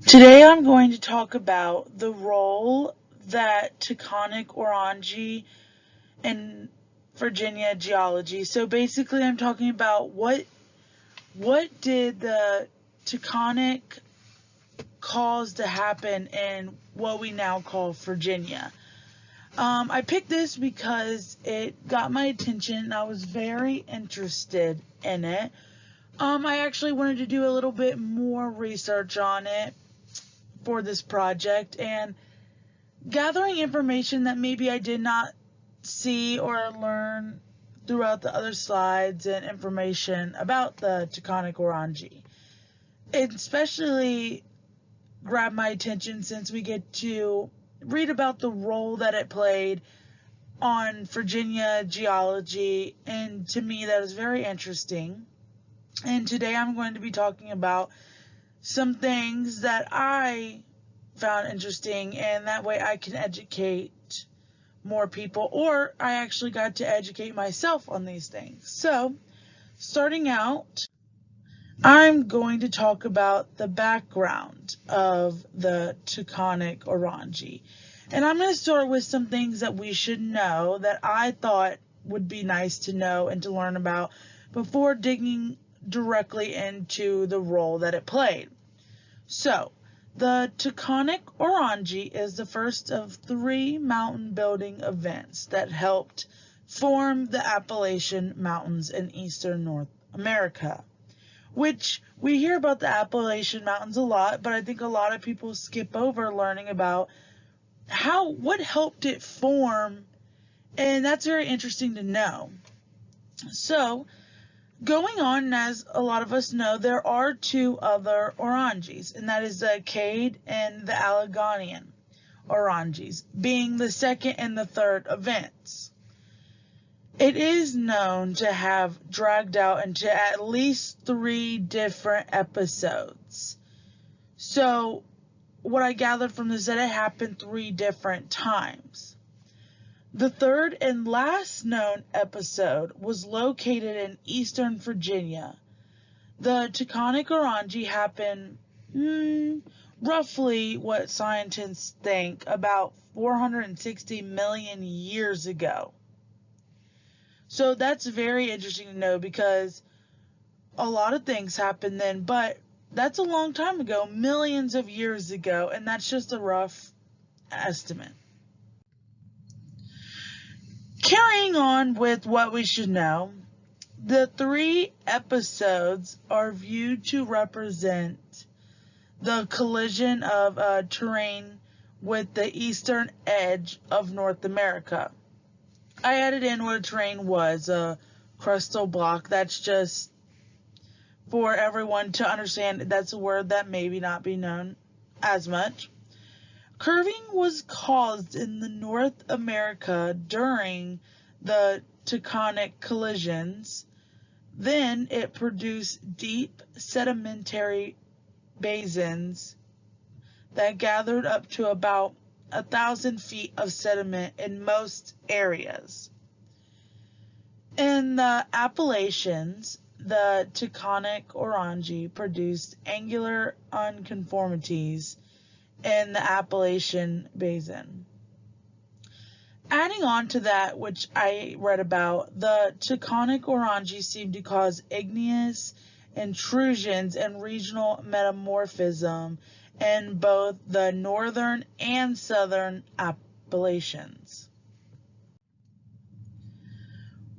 Today I'm going to talk about the role that taconic orogeny in Virginia geology. So basically I'm talking about what did the taconic cause to happen in what we now call Virginia. I picked this because it got my attention and I was very interested in it. I actually wanted to do a little bit more research on it for this project and gathering information that maybe I did not see or learn throughout the other slides and information about the taconic orogeny. It especially grabbed my attention since we get to read about the role that it played on Virginia geology, and to me that is very interesting. And today I'm going to be talking about some things that I found interesting, and that way I can educate more people, or I actually got to educate myself on these things. So, starting out, I'm going to talk about the background of the taconic orogeny. And I'm going to start with some things that we should know that I thought would be nice to know and to learn about before digging directly into the role that it played. So, the taconic orogeny is the first of three mountain building events that helped form the Appalachian Mountains in eastern North America, which we hear about the Appalachian Mountains a lot, but I think a lot of people skip over learning about what helped it form, and that's very interesting to know. So, going on, as a lot of us know, there are two other orogenies, and that is the Acadian and the Alleghanian orogenies, being the second and the third events. It is known to have dragged out into at least 3 different episodes. So, what I gathered from this is that it happened 3 different times. The third and last known episode was located in eastern Virginia. The taconic orogeny happened roughly what scientists think about 460 million years ago. So that's very interesting to know because a lot of things happened then, but that's a long time ago, millions of years ago, and that's just a rough estimate. Carrying on with what we should know, the 3 episodes are viewed to represent the collision of terrain with the eastern edge of North America. I added in what a terrain was, a crustal block. That's just for everyone to understand. That's a word that maybe not be known as much. Curving was caused in the North America during the tectonic collisions. Then it produced deep sedimentary basins that gathered up to about 1,000 feet of sediment in most areas. In the Appalachians, the taconic orogeny produced angular unconformities in the Appalachian Basin. Adding on to that, which I read about, the taconic orogeny seemed to cause igneous intrusions and regional metamorphism in both the northern and southern Appalachians.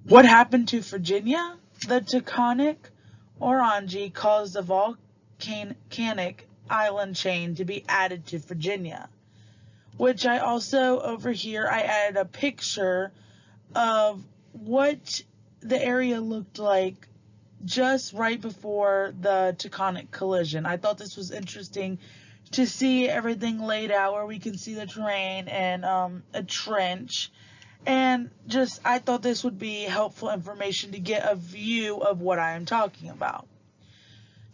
What happened to Virginia? The taconic orogeny caused a volcanic island chain to be added to Virginia, which I also, over here, I added a picture of what the area looked like just right before the tectonic collision. I thought this was interesting to see everything laid out where we can see the terrain and a trench. And just, I thought this would be helpful information to get a view of what I am talking about.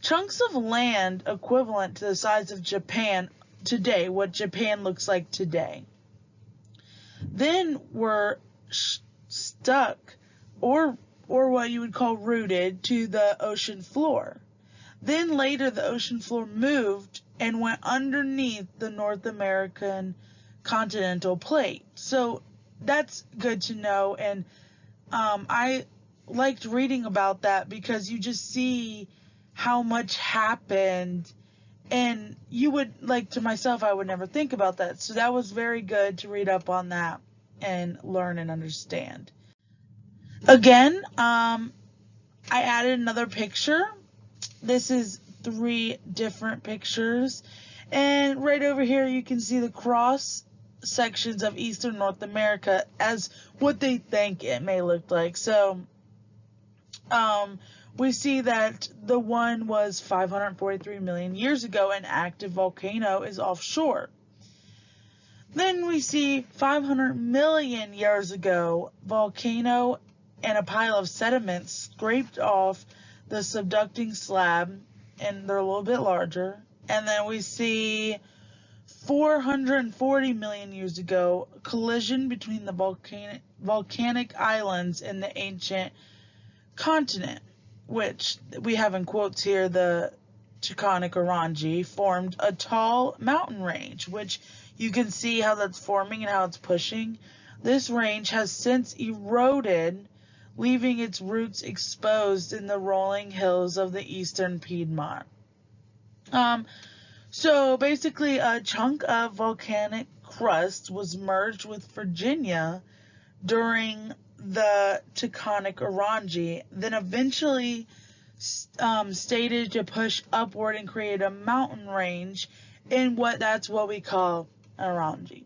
Chunks of land equivalent to the size of Japan today, what Japan looks like today, then were stuck or what you would call rooted to the ocean floor. Then later the ocean floor moved and went underneath the North American continental plate. So that's good to know, and I liked reading about that because you just see how much happened, and you would, like, to myself, I would never think about that. So that was very good to read up on that and learn and understand. Again, I added another picture. This is 3 different pictures, and right over here you can see the cross sections of eastern North America as what they think it may look like. So we see that the one was 543 million years ago, an active volcano is offshore. Then we see 500 million years ago, volcano and a pile of sediment scraped off the subducting slab, and they're a little bit larger. And then we see 440 million years ago, collision between the volcanic islands in the ancient continent, which we have in quotes here, the taconic orogeny, formed a tall mountain range, which you can see how that's forming and how it's pushing. This range has since eroded, leaving its roots exposed in the rolling hills of the eastern Piedmont. So basically, a chunk of volcanic crust was merged with Virginia during the taconic orogeny, then eventually stated to push upward and create a mountain range in that's what we call an orogeny.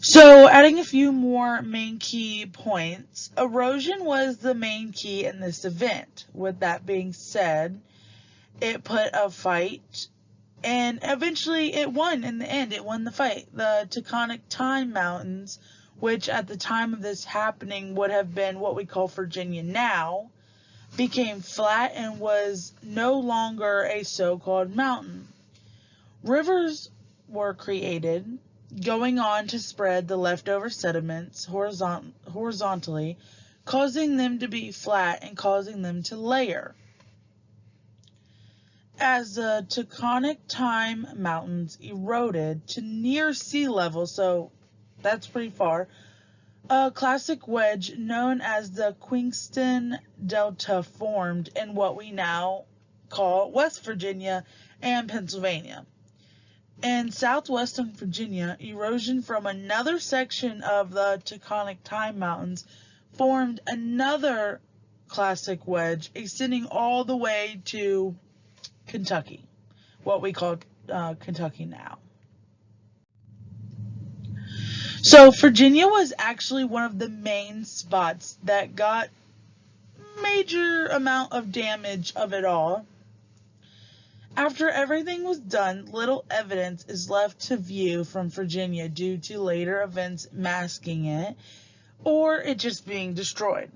So, adding a few more main key points, erosion was the main key in this event. With that being said, it put a fight, and eventually it won in the end. It won the fight. The taconic time mountains, which at the time of this happening would have been what we call Virginia now, became flat and was no longer a so-called mountain. Rivers were created, going on to spread the leftover sediments horizontally, causing them to be flat and causing them to layer. As the taconic time mountains eroded to near sea level, so that's pretty far, a classic wedge known as the Queenston Delta formed in what we now call West Virginia and Pennsylvania. In southwestern Virginia, erosion from another section of the taconic time mountains formed another classic wedge extending all the way to Kentucky, what we call Kentucky now. So Virginia was actually one of the main spots that got major amount of damage of it all. After everything was done, little evidence is left to view from Virginia due to later events masking it, or it just being destroyed.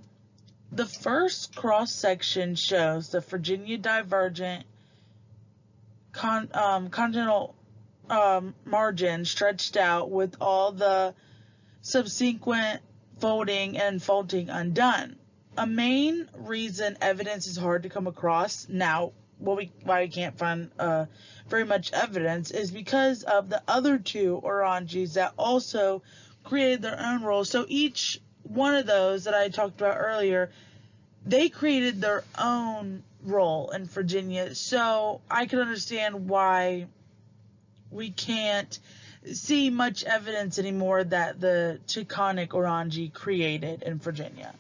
The first cross-section shows the Virginia divergent continental margin stretched out with all the subsequent folding and faulting undone. A main reason evidence is hard to come across now, why we can't find very much evidence, is because of the other 2 orogenies that also created their own roles. So each one of those that I talked about earlier, they created their own role in Virginia. So I can understand why we can't see much evidence anymore that the taconic orogeny created in Virginia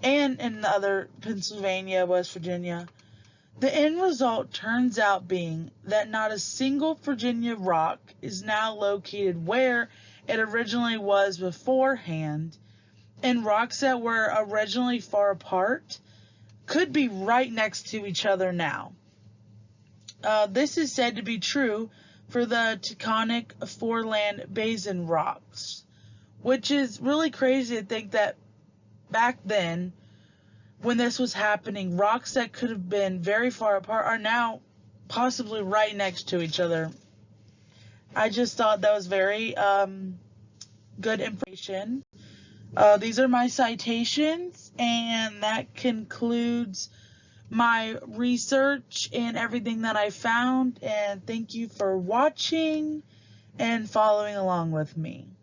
and in the other Pennsylvania, West Virginia. The end result turns out being that not a single Virginia rock is now located where it originally was beforehand, and rocks that were originally far apart could be right next to each other now. This is said to be true for the taconic foreland basin rocks, which is really crazy to think that back then, when this was happening, rocks that could have been very far apart are now possibly right next to each other. I just thought that was very good information. These are my citations, and that concludes my research and everything that I found. And thank you for watching and following along with me.